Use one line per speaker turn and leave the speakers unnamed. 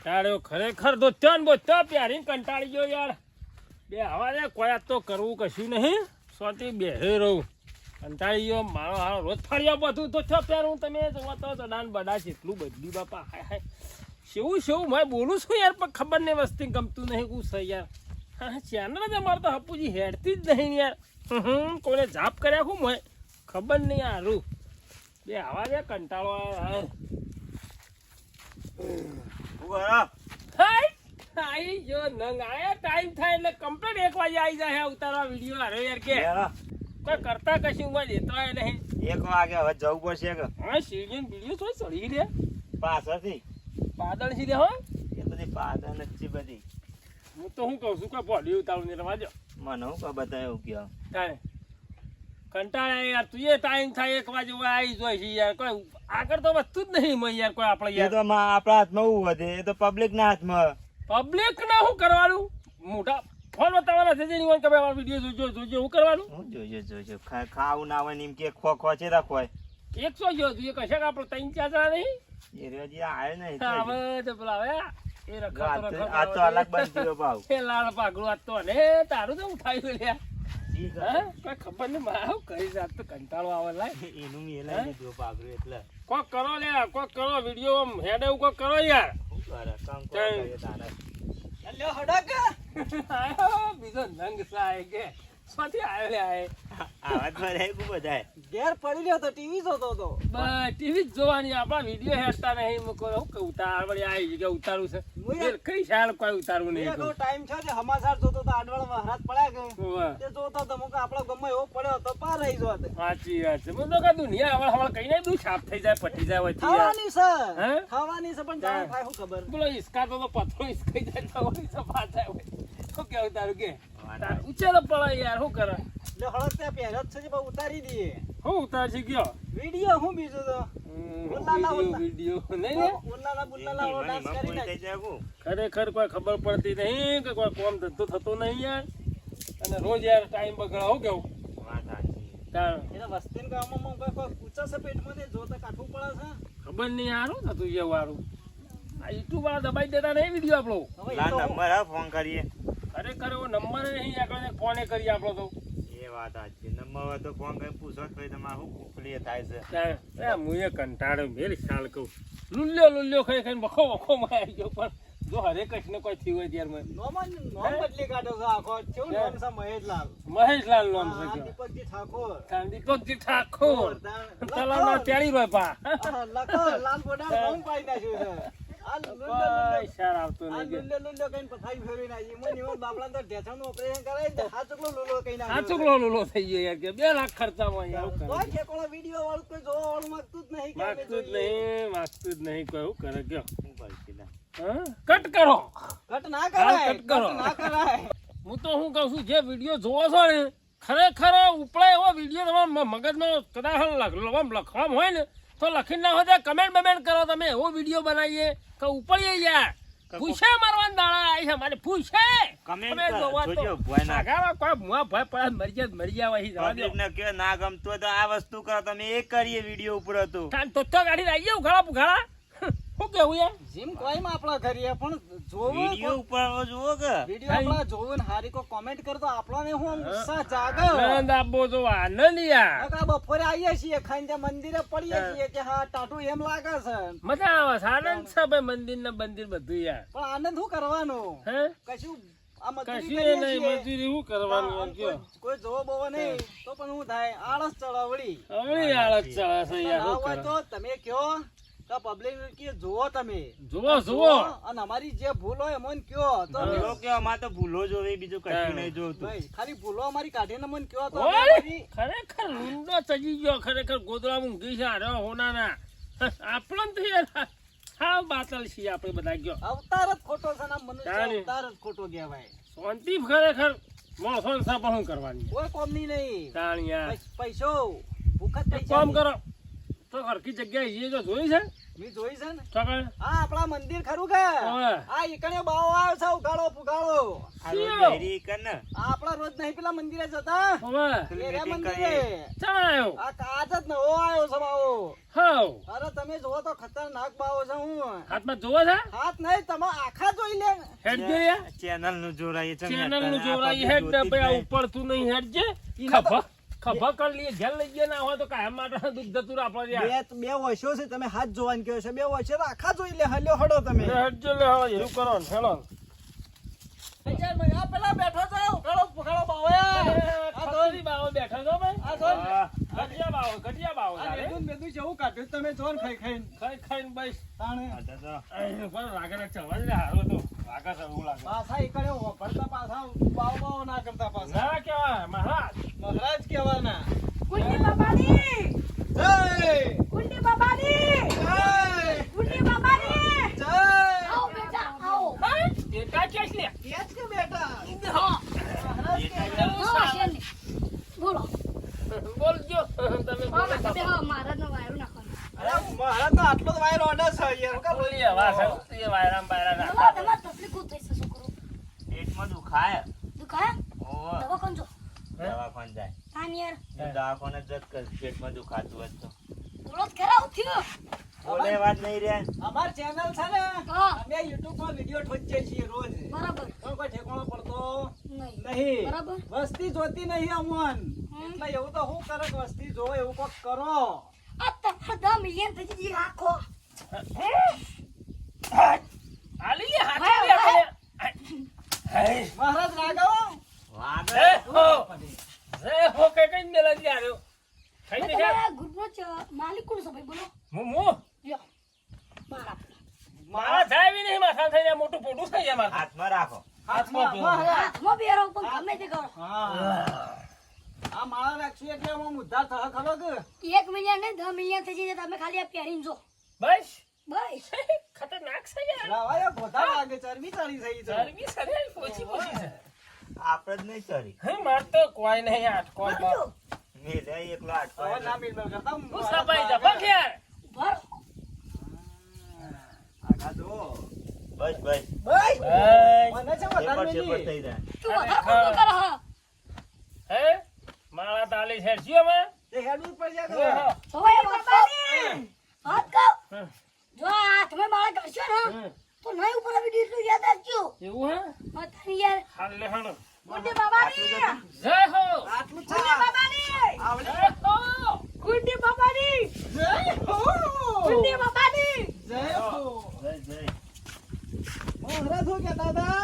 કંટાળ્યો ખરેખર તો ત્રણ બોચો પ્યારીને કંટાળી ગયો યાર બે હવારે કોઈ તો કરવું કશું નહીં સોથી બેહી રહું કંટાળી ગયો મારો હારો રોજ ફર્યા બધું તો છો પહેરું તમે જોવા તો ચડાન બડા છે એટલું બદલી બાપા હાય હાય શેવું મેં બોલું છું યાર પણ ખબર નહીં વસ્તી ગમતું નહીં કું છે યાર હા ચેનલ જ અમારે તો હપુજી હેડતી જ નહીં યાર કોઈને જાપ કર્યા હું મેં ખબર નહીં હારું બે હવારે કંટાળો આવે આઈ જો નંગ આયા ટાઈમ થાય એટલે કમ્પ્લીટ 1 વાગે આવી જાય ઉતારવા વિડીયો હારો યાર કે કોઈ કરતા કશું માં લેતો હોય નહીં
1 વાગે હવે જવું પડશે કે
હા સીડીન વિડીયો થોડી ચડી લે
પાછળથી
પાદળ સીધે હો
એ બધી પાદળ જ છે બધી
હું તો હું કહું છું કે બોડી ઉતારું ને રવા દો
મને હું કા બતાવ્યું કે
તારે કંટાળા યાર તું એ ટાઈમ થાય 1 વાગે આવી જોઈ છે યાર કોઈ આગળ તો વસ્તુ જ નહીં મય યાર કોઈ આપણે
એ તો આપણા હાથમાં હું વધે એ તો પબ્લિક ના હાથમાં
પબ્લિક ના શું કરવાનું મોટા ફોન બતાવવાના છે જેની કે ભાઈ વિડીયો જોજો શું કરવાનું
હું જોજો ખાવું ના હોય ને એમ કે ખો છે રાખવાય
100 જો જોઈએ કશા કે આપણે 3-4 નહીં
એ રેજી આય નહીં
હવે તો પેલા હવે એ રખા
આ તો અલગ બંધ ગયો ભાવ
એ લાલ પાગડું આ તો ને તારું તો ઉઠાયું લ્યા કોઈ ખબર નહીં મારું કઈ જાત તો કંટાળો આવે લાય
એનું મેં લઈ લીધું પાગડું એટલે
કોક કરો લે કોક કરો વિડીયો હેડ એવું કોક કરો યાર
કામ કરો તારે
લ્યો હડક બીજો નંગ સાય કે સ્વાથી આવ્યો લે
આવાજ ભરાય કુ બધાય
ઘેર પડી રહ્યો તો ટીવી જોતો તો
બસ ટીવી જ જોવાની આપણા વિડીયો હેડતા નહીં મૂકો હું કે ઉતાર વળી આવી જગ્યા ઉતારું છે કઈ શાલ કોઈ ઉતારવું નહીં
ટાઈમ છે જે સમાચાર જોતો તો આડવાળ મહારાજ પડ્યા કે
હોવે
તે જોતો તો મુકે આપણો ગમે એવો પડ્યો તો પાર રહી જોત
સાચી વાત છે હું તો કહું દુનિયા હવળ કઈ નહીં તું સાફ થઈ જાય પટી જાય હોય
ખાવાની છે
હે
ખાવાની છે પણ જાણ થાય શું ખબર
બોલો ઈસકા તો પથરો ઈસકાઈ જાય તો વળી સફા થાય હોય શું કેવું તારું કે ઉચેલો પડે યાર શું કરે
લે હળદ ત્યાં પહેરત છે પણ ઉતારી દઈએ
હું ઉતારશી ગયો
વિડિયો હું બીજું તો
વિડીયો નહીં
ઉલ્લાલા બુલ્લાલા ડાન્સ કરી નાખ
ખરેખર કોઈ ખબર પડતી નહીં કે કોઈ કોમ ધંધો થતો નહીં યાર અને રોજ યાર ટાઈમ બગડા હું કેવું
એટલે વસ્તીન ગામમાં કોઈ પૂછા છે પેટમાં દે જો તો કાઠું પડે છે
ખબર નહીં હારું થતું એ વારું આ યુટ્યુબ વાળા દબાઈ દેતા નહીં વિડીયો આપણો
નંબર ફોન કરીએ
ખરેખર એવો નંબર નહીં આગળ ફોને કરીએ આપણો તો
એ વાત સાચી નંબર હોય તો ફોન કરી પૂછો તો તમારે શું કુકલી થાય છે
હું એ કંટાળ્યો મેરી સાલ કહું લુલ્યો ખાઈ ખાઈને વખો માં આવી ગયો પણ જો હરે કૃષ્ણ કોઈ થયું હોય ત્યાર મેં
નોમ બદલી કાઢો છે આખો કેવું નામ છે
મહેશલાલ નામ છે
દીપકજી ઠાકોર
દીપકજી ઠાકોર તલાવના તેડી રહ્યો પા
લખો લાલ બોડા નામ પાઈ નાખ્યું છે આ
ઈશાર આવતો નહીં
લુલ્લો કઈ પથાઈ ફેરવી નાખી મને એવો બાપડા તો ઢેસાનું ઓપરેશન કરાય ને આ ચકલો લુલ્લો કઈ નાખ્યો
આ ચકલો લુલો થઈ ગયો યાર કે 2 લાખ ખર્ચામાં યાર
તો ઠેકોળો વિડિયો વાળું કોઈ જોવા વાળું માંગતું જ નહીં
માગતું જ નહીં કોઈ હું કરે ગયો કટ કરો
કટ ના કરાય
કટ કરો
ના કરાય
હું તો હું કહું છું જે વિડીયો જોવો છો ને ખરેખર ઉપલા એવો વિડીયો તમારા મગજમાં કદાચ લખવામાં હોય ને તો લખીને ના હોય કમેન્ટ બમેન્ટ કરો તમે એવો વિડીયો બનાવીએ કે ઉપડીએ યાર પૂછે મારવાના દાડા આવી છે મારે પૂછે
કમેન્ટ જોજો ભય ના
ગાવા કોઈ મુઆ ભય પડે મરી જાય વહી જવા દે
ને કે ના ગમતો તો આ વસ્તુ કરો તમે એ કરીએ વિડિયો ઉપર હતું
તો ગાડી આવી જાવ ઘણા શું કેવું યાર
જીમ કોઈમાં આપણા કરીએ પણ જોવો
વિડિયો ઉપર જોવો કે
વિડિયો આપણા જોવો ને હારી કો કમેન્ટ કર તો આપણને હું ઉત્સાહ જાગે
આનંદ આપો તો આનંદ યાર
કાકા બપોરે આવીએ છીએ ખાઈને મંદિરે પડીએ છીએ કે હા ટાટુ એમ લાગે છે
મજા આવે છે આનંદ છે ભાઈ મંદિર ને બંદિર બધું યાર
પણ આનંદ શું કરવાનું
હે
કશું આ
કશું નહીં મજૂરી શું કરવાનું યાર કયો
કોઈ જોવો બોવો નહીં તો પણ શું થાય આળસ ચડાવડી
હવે આળસ ચડે છે યાર
ના હોય તો તમે કયો પબ્લિક કે જુઓ તમે
જુઓ
અને અમારી જે ભૂલ હોય મને કયો તો
ભૂલો કે અમાર તો ભૂલો જોવે બીજું કશું નહીં જોતું
ભાઈ ખાલી ભૂલો અમારી કાઢીને મને કયો તો
ખરેખર ઊંડો ચડી ગયો ખરેખર ગોદડા ઊંઘી છે અરે હોનાના આપણને તો યાર હા બાતલ છીએ આપણે બધા ગયો
અવતાર જ ખોટો છે ને મનુષ્ય અવતાર જ ખોટો કહેવાય
શાંતિ ખરેખર મોસો સાપ શું કરવાની
કોઈ કોમ નહીં
તાણ યાર
પૈસો ભૂખત પૈસા
કામ કરો તો હરખી જગ્યાએ જઈએ તો જોઈ છે
મેં જોઈ છે ને
ચોકડ
આ આપણા મંદિર ખરું કે
ઓવે.
આ ઈકણે બાવો આવ્યો છે ઉગાડો પુગાડો
આ રોજ
શિયો.
બહેરી કર ને
આ આપણા રોજ નહીં પેલા મંદિરે જતા
હવે
પેલી
એરા
meeting
મંદિરે
કરીએ.
ચાલ આવ્યો
આ કાચ જ નવો આવ્યો છે બાવો
હાવ
અરે તમે જોવો તો ખતરનાક બાવો છે હું
હાથમાં જોવો છે
હાથ નહીં તમે આખા જોઈ લે
હેડ જોઈએ
ચેનલ નું જોરાય છે
ચેનલ નું જોરાઈ હેડ ને ભાઈ આ ઉપર તું નહીં હેડ જે
ઈના તો-
ખભા ખભા કરી લઈએ ઘેર લઈ ગયા ના હોય તો કાયમ માટે દુઃખ જતું રહે આપણે યાર.
બે વર્ષો છે તમે હાથ જોવાનું કહો છો 2 વર્ષે તો આખા જોઈ લે હલ્યો હડો તમે
લે હેડ જો લે હવે એવું કરો ને હેડો
આ પેલા બેઠો છે ઉગાડો પુગાડો બાવો આ
ખતરી બાવો બેઠો છો ભાઈ
આ જોઈ
ઘટિયા બાવો
આ
તારે.
મેદુન મેદુન જેવું કાઢ્યું તમે જોન ખાઈ ખાઈને
ખાઈ ખાઈને બસ
તાણે
અહીં પણ લાગે ને ચડવા જ લે હારો તો લાગે છે એવું લાગે
પાછા ઈકડે વાપરતા પાછા બાવો બાવો ના કરતા પાછા
ના કેવાય મહારાજ
મહારાજ કહેવાના
કુંડી બાબાની
જય
કુંડી બાબાની
જય
કુંડી બાબાની
જય
આવો બેટા આવો
એકા કેસ લે
કેસ કે બેટા
હા
મહારાજ કહેવાના.
હા શેને બોલો
બોલજો તમે બોલો
મારા કદે હા મારા નો વાયરો નાખવાનો
અરે મહારાજ તો આટલો જ વાયરો અડે છે યાર કા
બોલીએ વાસ એ વાયરામ બાયરા
તમારે
નાખા
તમારે તકલીફ ઉત થઈ છે છોકરો
પેટમાં દુખાય
દુખાય
ઓહો
દવા કોણ જો
દવાખાને જાય
આન યાર
હું દવાખાને જત કર પેટમાં દુખાતું હોય તો
બોલો જ ખરા થયો
બોલે વાત નહીં રે
અમાર ચેનલ છે ને
હા
અમે YouTube માં વિડિયો ઠોચીએ છીએ રોજ
બરાબર
પણ કોઈ ઠેકાણો પડતો
નહીં
નહીં
બરાબર
વસ્તી જોતી નહીં અમન એટલે એવું તો હું કરે કે વસ્તી જો એવું કોક કરો
આ તમારે 10 મિલિયન થઈ જઈ આખો
આલી લે હાથી લે આપણે
મહારાજ રાગાવો
વાગે
હે હો રે હો કે કઈ મેલા દી આર્યો થઈ જશે
તમારા ગ્રુપનો માલિક કોણ છે ભાઈ બોલો
મુ
લ્યો મારા
મારા જાય બી નહીં માથા થઈને મોટું પોટું થઈ જાય માથા
હાથમાં રાખો
હાથમાં પહેરો.
મહારાજ
હાથમાં બેરો પણ ગમે તે કરો
હા આ માળા રાખશું એટલે આમાં મુદ્દા થા ખરો કે
1 મિલિયન ને 10 મિલિયન થઈ જશે તમે ખાલી આ પહેરીને જો
બસ
બસ
ખતરનાક છે યાર
રાવાયો ગોધા લાગે ચરબી ચડી થઈ છે
ચરબી સરે પોચી પોચી છે
આપણે જ નહીં ચડી
હે માર તો કોઈ નહીં આટકો
બોલો
મેં લે એકલો આટકો
હવે ના મિલ કરતા
હું સપાઈ જા બસ યાર
ભરો
આગા જો
બસ બસ
બસ
બસ
મને છે
ચેપર
વધારે
ચેપર
મિલી
થઈ જાય
તું વધારે ખોટું કરે હા
હે મારા તાલી છે જીઓ માં
એ હેડવું પડી જાય કે
જોવાય વાત કહો જો આ તમે મારા કરશો ને તો નહીં ઉપર આવી દીધું યાદ રાખજો
એવું હે
મતાની યાર
હાલ લે હણ
કુંડી બાબાની
જય હો
આટલું છે
કુંડી બાબાની
આવડે
જય હો
કુંડી બાબાની
જય હો
કુંડી બાબાની
જય હો
જય જય
મહારાજ હો કે દાદા